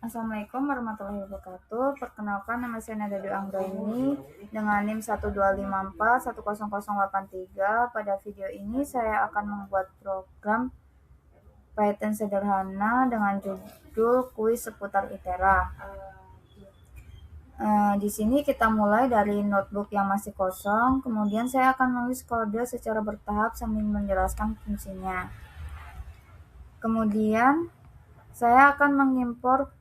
Assalamualaikum warahmatullahi wabarakatuh. Perkenalkan, nama saya Nada Dwi Anggraini dengan NIM 125410083. Pada video ini saya akan membuat program Python sederhana dengan judul kuis seputar ITERA. Di sini kita mulai dari notebook yang masih kosong, kemudian saya akan menulis kode secara bertahap sambil menjelaskan fungsinya. Kemudian saya akan mengimpor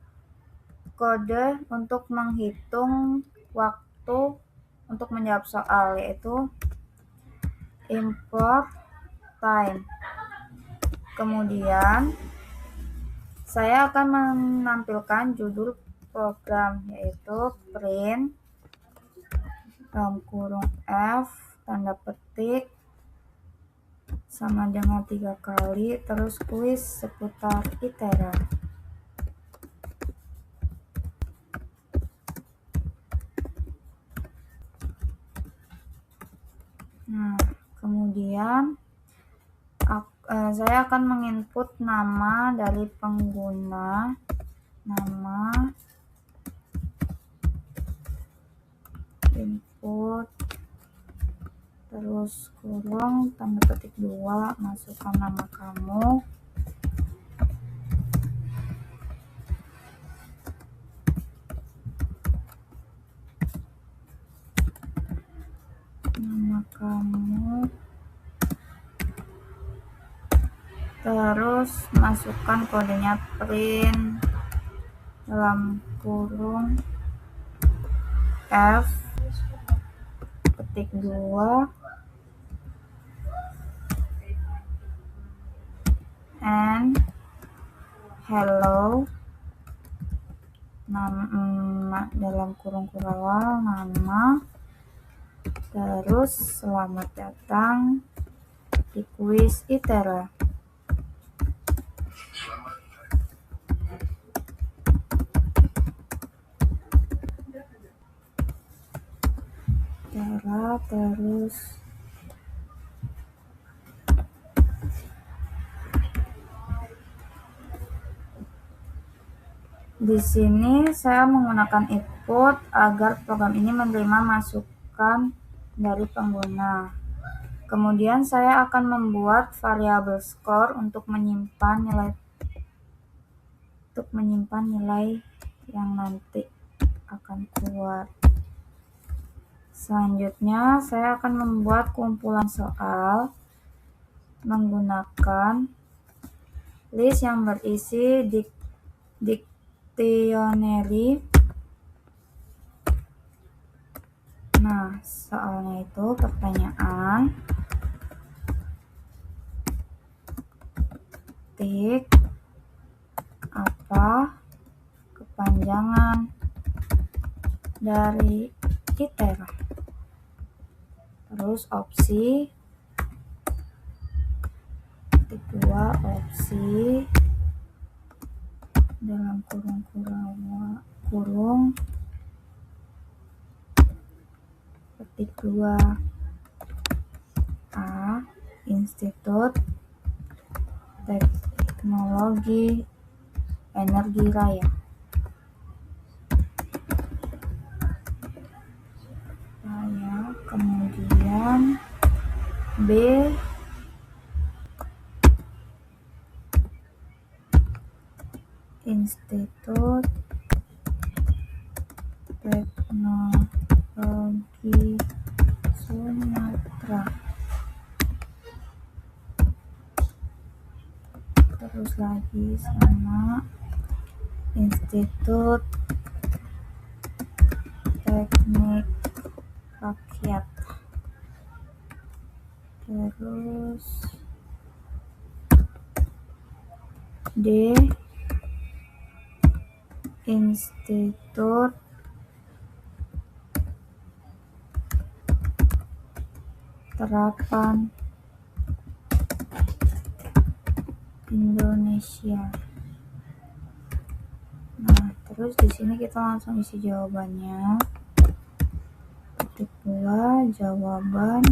kode untuk menghitung waktu untuk menjawab soal, yaitu import time. Kemudian saya akan menampilkan judul program, yaitu print dalam kurung F tanda petik sama dengan 3 kali, terus kuis seputar ITERA. Nah, kemudian saya akan menginput nama dari pengguna, nama, input, terus kurung tanda petik 2, masukkan nama kamu, terus masukkan kodenya print dalam kurung F petik 2 and hello, nama dalam kurung awal nama, terus selamat datang di kuis ITERA. Terus di sini saya menggunakan input agar program ini menerima masukan dari pengguna. Kemudian saya akan membuat variabel skor untuk menyimpan nilai yang nanti akan keluar. Selanjutnya saya akan membuat kumpulan soal menggunakan list yang berisi dictionary. Nah, soalnya itu pertanyaan, apa kepanjangan dari ITERA, terus opsi, kedua opsi dalam kurung petik 2 A Institut Teknologi Energi Raya. Kemudian B Institut Teknologi Sumatera, terus lagi sama Institut Teknik Rakyat, terus D Institut Terapan Indonesia. Nah, terus di sini kita langsung isi jawabannya. Petik 2 jawaban.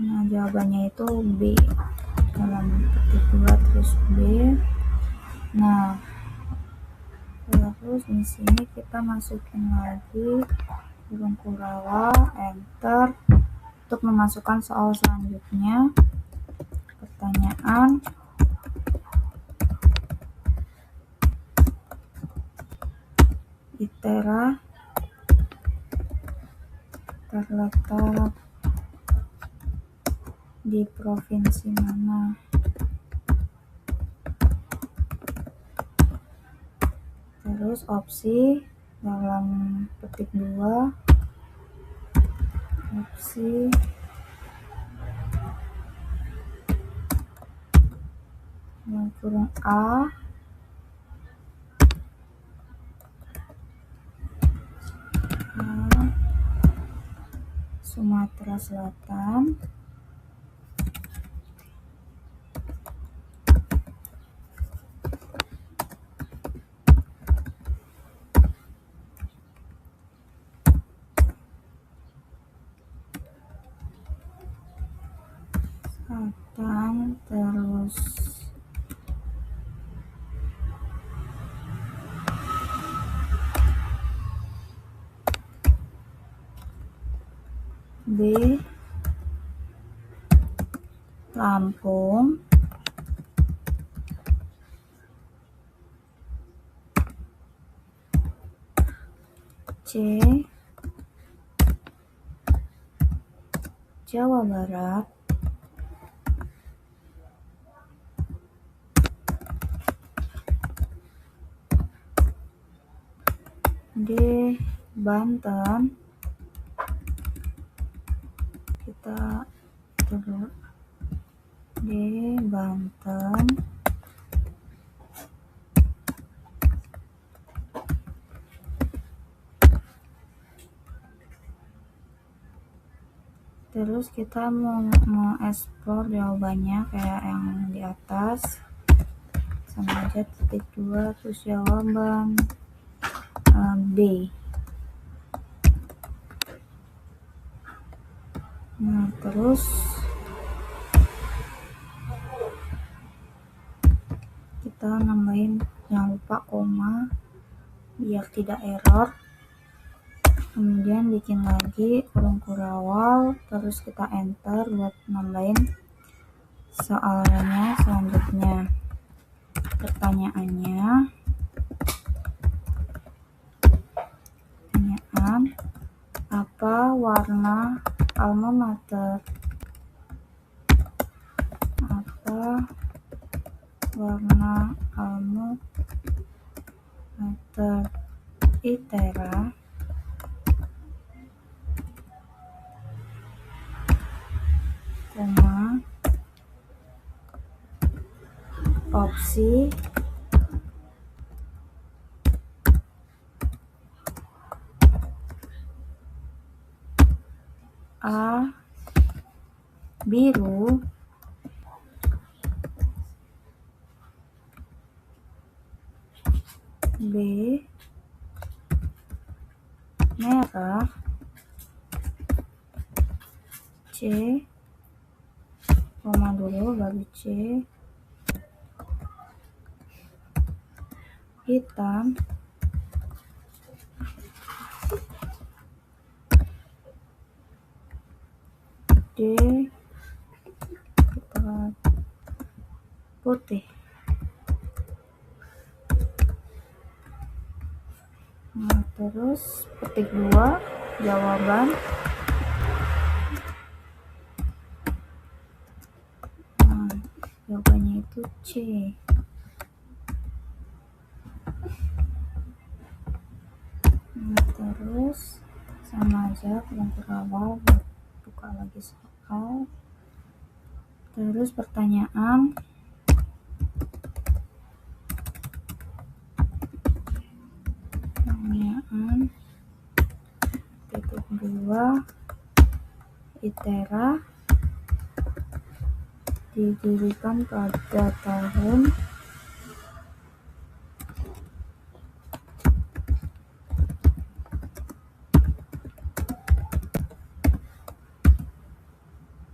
Nah, Nah, jawabannya itu B. Dalam petik 2 terus B. Nah, terus di sini kita masukin lagi burung kurau, enter untuk memasukkan soal selanjutnya. Pertanyaan, ITERA terletak di provinsi mana? Terus opsi dalam petik 2, opsi yang kurung A, Sumatera Selatan. Selatan, terus B, Lampung. C, Jawa Barat. D, Banten. Kita dulu D, Banten. Terus kita mau explore jawabannya kayak yang di atas, sama aja titik 2 terus jawaban B. Nah, terus kita nambahin, jangan lupa koma biar tidak error. Kemudian bikin lagi kurung kurawal, terus kita enter buat nambahin soalnya selanjutnya. Pertanyaan, apa warna alma mater? Apa warna alma mater ITERA? Koma, opsi A, biru. B, merah. C, koma dulu baru C, hitam. D, putih. Nah, terus petik 2 jawaban. Nah, jawabannya itu C. Nah, terus sama aja kurang awal, buka lagi soal. Terus pertanyaan, titik 2, ITERA didirikan pada tahun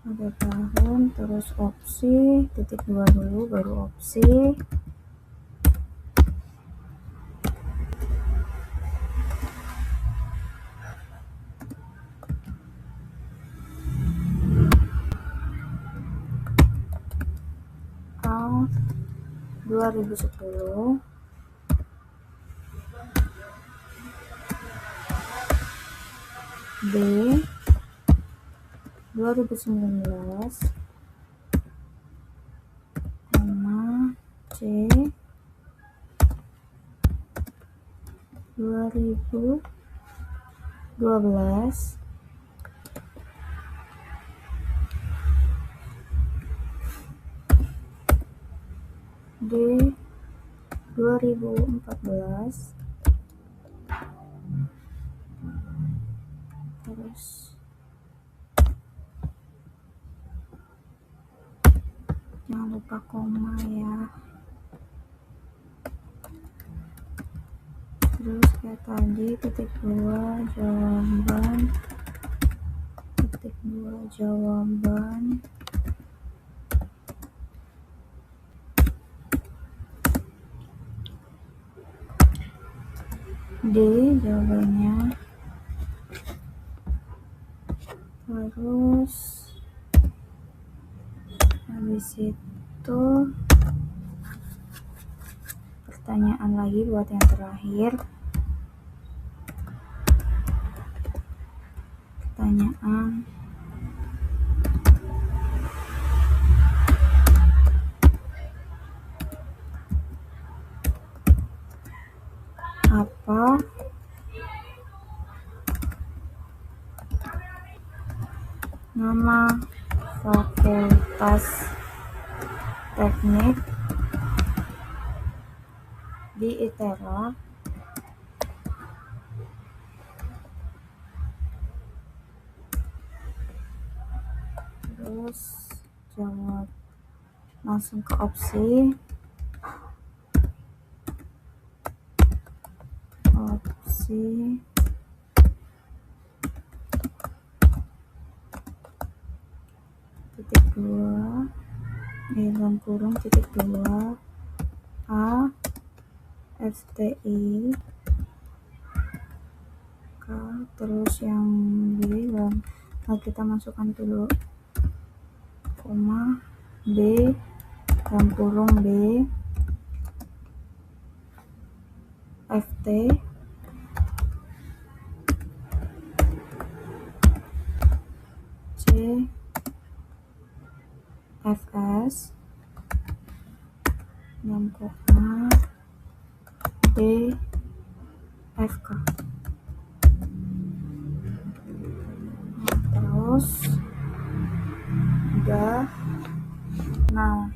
pada tahun turun, terus opsi, titik 2 dulu, baru opsi. A 2010, B 2019, C 2012, D 2014, terus jangan lupa koma ya. Terus kayak tadi, titik 2 jawaban, titik 2 jawaban, D jawabannya. Terus habis itu pertanyaan lagi buat yang terakhir. Pertanyaan, apa nama fakultas teknik di ITERA terus jawab langsung ke opsi titik 2 dalam kurung titik 2 A FTI K, terus yang B dalam kita masukkan dulu koma B dalam kurung B FT C FS dalam koma D FK. Nah, terus udah. Nah,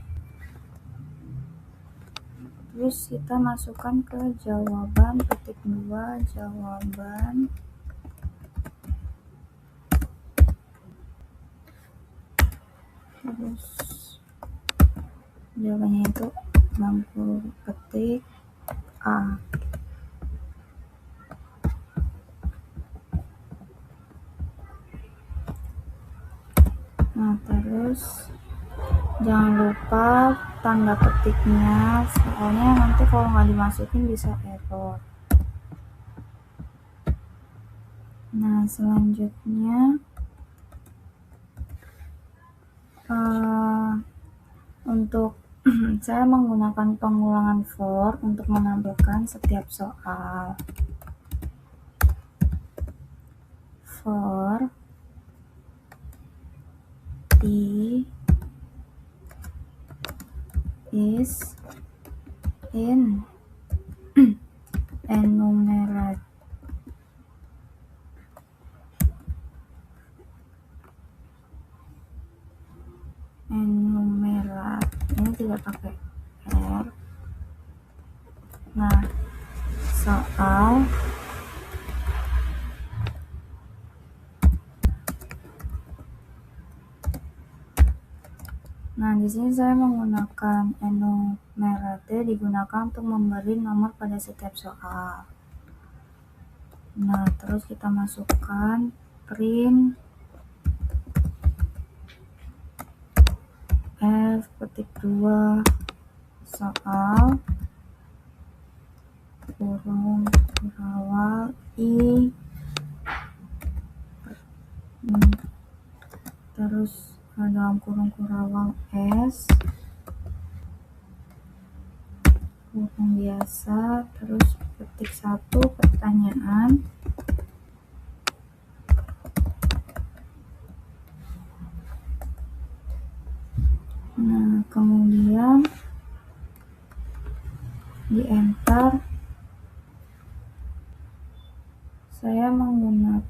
terus kita masukkan ke jawaban titik 2 jawaban. Terus jawabannya itu 60 ketik A. Nah, terus jangan lupa tanda ketiknya, soalnya nanti kalau nggak dimasukin bisa error. Nah, selanjutnya untuk saya menggunakan pengulangan for untuk menampilkan setiap soal. For P is in enumerate ini tidak pakai R. Nah, soal di sini saya menggunakan enumerate digunakan untuk memberi nomor pada setiap soal. Nah, terus kita masukkan print F petik 2 soal kurung kurawal I terus dalam kurung kurawal S kurung biasa, terus petik 1 pertanyaan. Nah, kemudian di enter saya menggunakan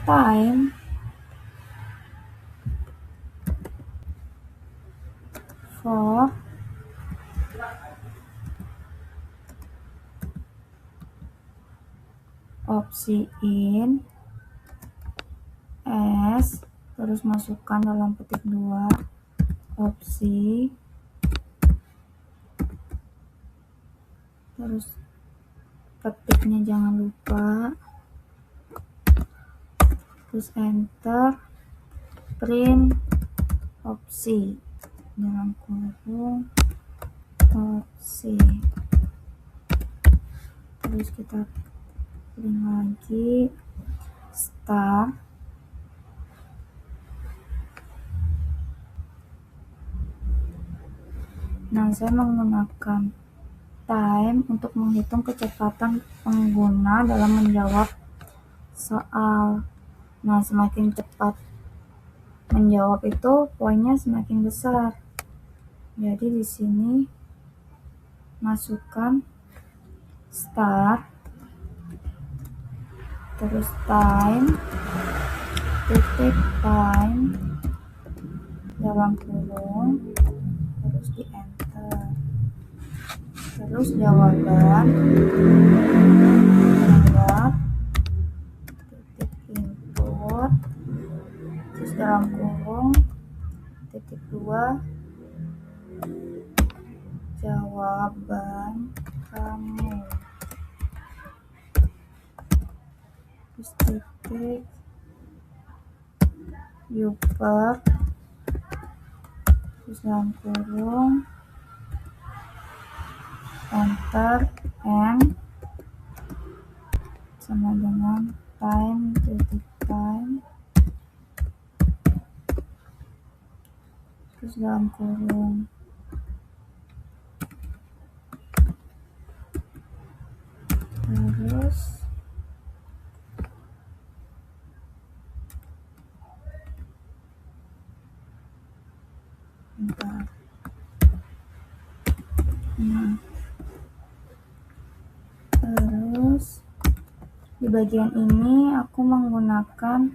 time for opsi in S, terus masukkan dalam petik 2 opsi, terus ketiknya jangan lupa, terus enter, print opsi dalam kurung opsi, terus kita print lagi star. Nah, saya menggunakan time untuk menghitung kecepatan pengguna dalam menjawab soal. Nah, semakin cepat menjawab itu poinnya semakin besar. Jadi di sini masukkan start, terus time, titik time dalam kurung, terus di enter, terus jawaban jawab titik input, terus dalam kurung titik 2 jawaban kamu, terus titik Uper, terus dalam kurung enter and sama dengan time titik time, terus dalam kurung terus bentar. Nah, terus di bagian ini aku menggunakan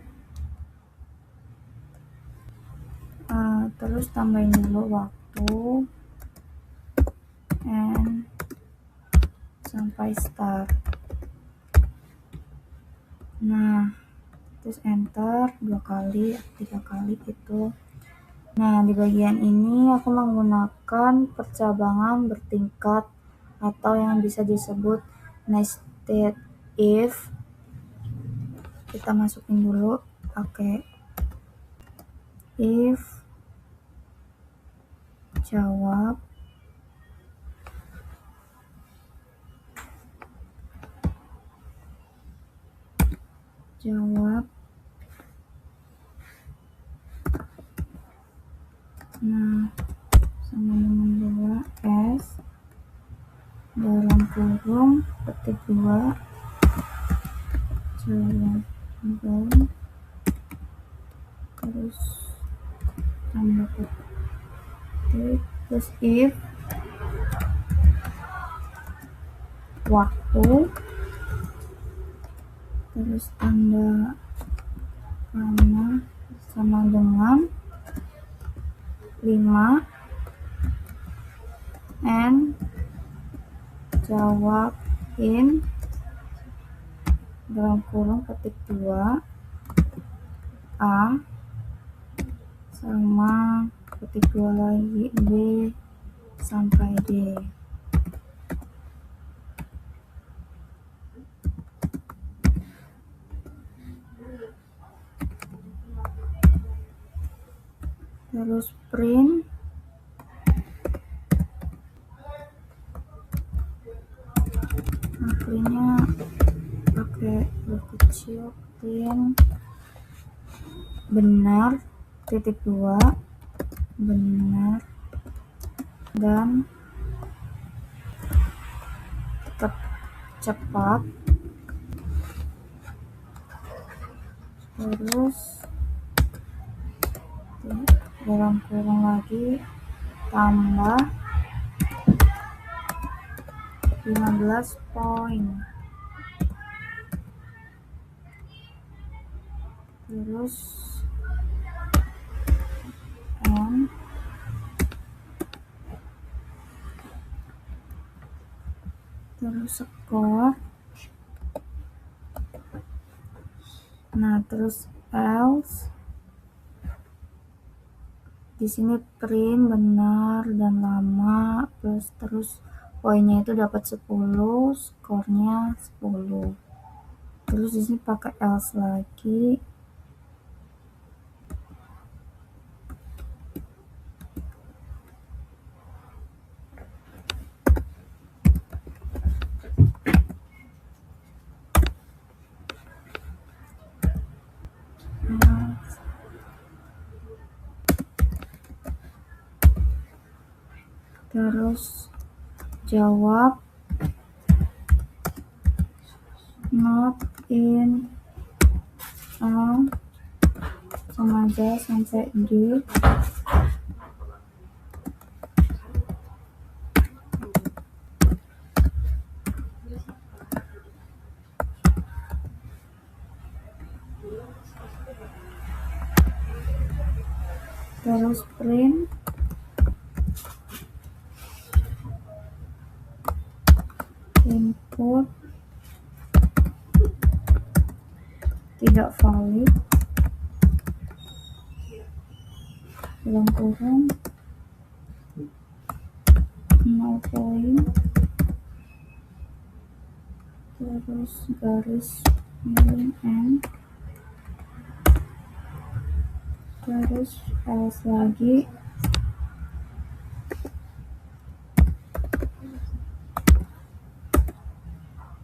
terus tambahin dulu waktu and sampai start. Nah, terus enter 2 kali 3 kali gitu. Nah, di bagian ini aku menggunakan percabangan bertingkat atau yang bisa disebut nested if. Kita masukin dulu pakai if jawab nah sama dengan 2 S dalam kurung petik 2 jawaban, terus tambah petik, terus if waktu, terus tanda panah sama dengan 5 and jawab in dalam kurung petik 2 A sama petik 2 lagi B sampai D. terus print, printnya pakai huruf kecil, print benar titik 2 benar dan tetap cepat, terus dalam kurung lagi tambah 15 poin, terus N, terus skor, nah terus else, di sini print benar dan lama, terus poinnya itu dapat 10, skornya 10. Terus di sini pakai else lagi, terus jawab not in A, sama aja sampai D, terus print input tidak valid dalam kurung 0 poin, terus garis miring N, terus else lagi,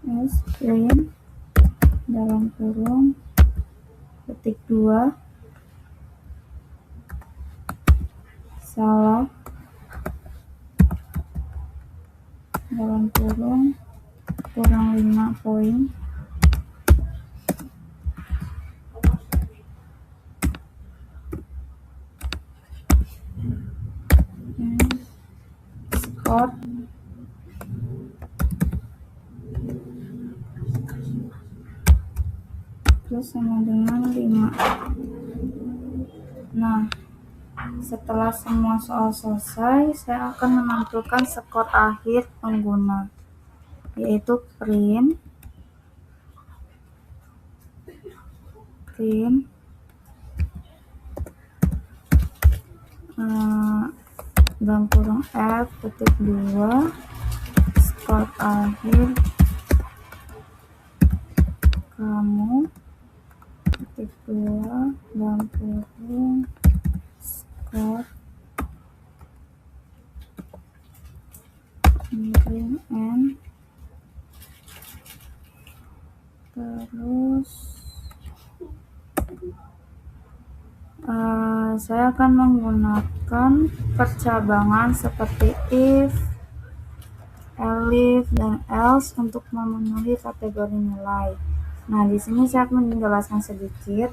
else print dalam kurung ketik 2 salah dalam kurung kurang 5 poin, skor plus sama dengan 5. Nah, setelah semua soal selesai, saya akan menampilkan skor akhir pengguna, yaitu print dalam kurung F ketik 2 skor akhir kamu ketik 2 dalam kurung skor miring N, terus saya akan menggunakan percabangan seperti if, elif, dan else untuk memenuhi kategori nilai. Nah, di sini saya akan menjelaskan sedikit.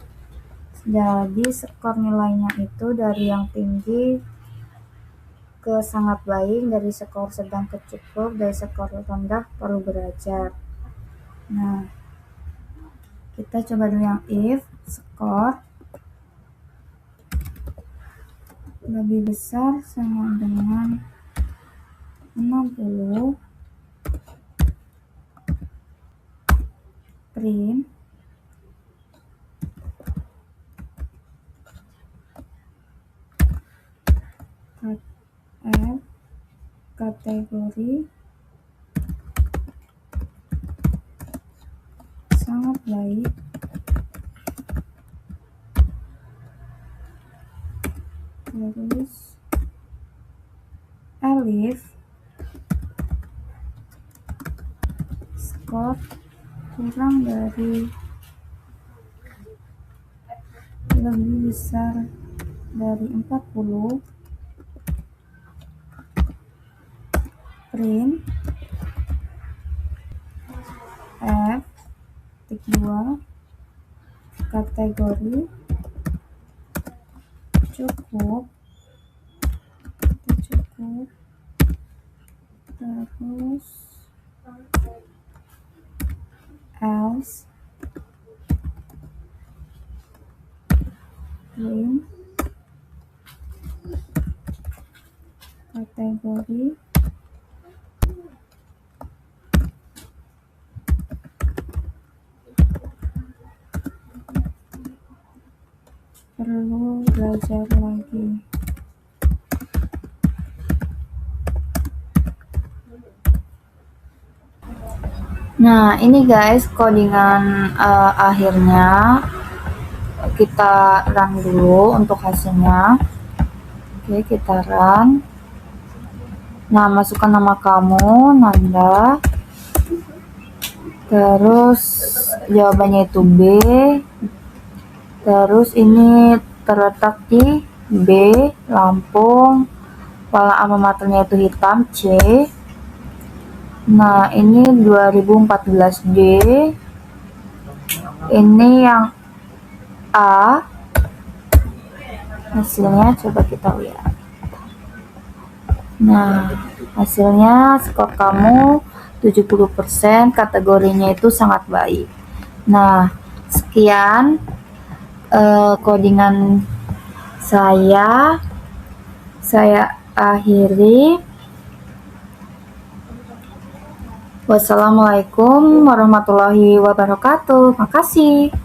Jadi, skor nilainya itu dari yang tinggi ke sangat baik, dari skor sedang ke cukup, dari skor rendah perlu belajar. Nah, kita coba dulu yang if, skor lebih besar sama dengan 60, print F kategori sangat baik, Terus Elif skor kurang dari lebih besar dari 40, print F titik 2 kategori cukup terus else print kategori perlu belajar lagi. Nah, ini guys codingan akhirnya. Kita run dulu untuk hasilnya. Oke, kita run. Nah, masukkan nama kamu, Nanda. Terus jawabannya itu B. Terus ini terletak di B, Lampung. Warna alma maternya itu hitam, C. Nah, ini 2014D. Ini yang A. Hasilnya coba kita lihat. Nah, hasilnya skor kamu 70%, kategorinya itu sangat baik. Nah, sekian codingan saya akhiri. Wassalamualaikum warahmatullahi wabarakatuh. Makasih.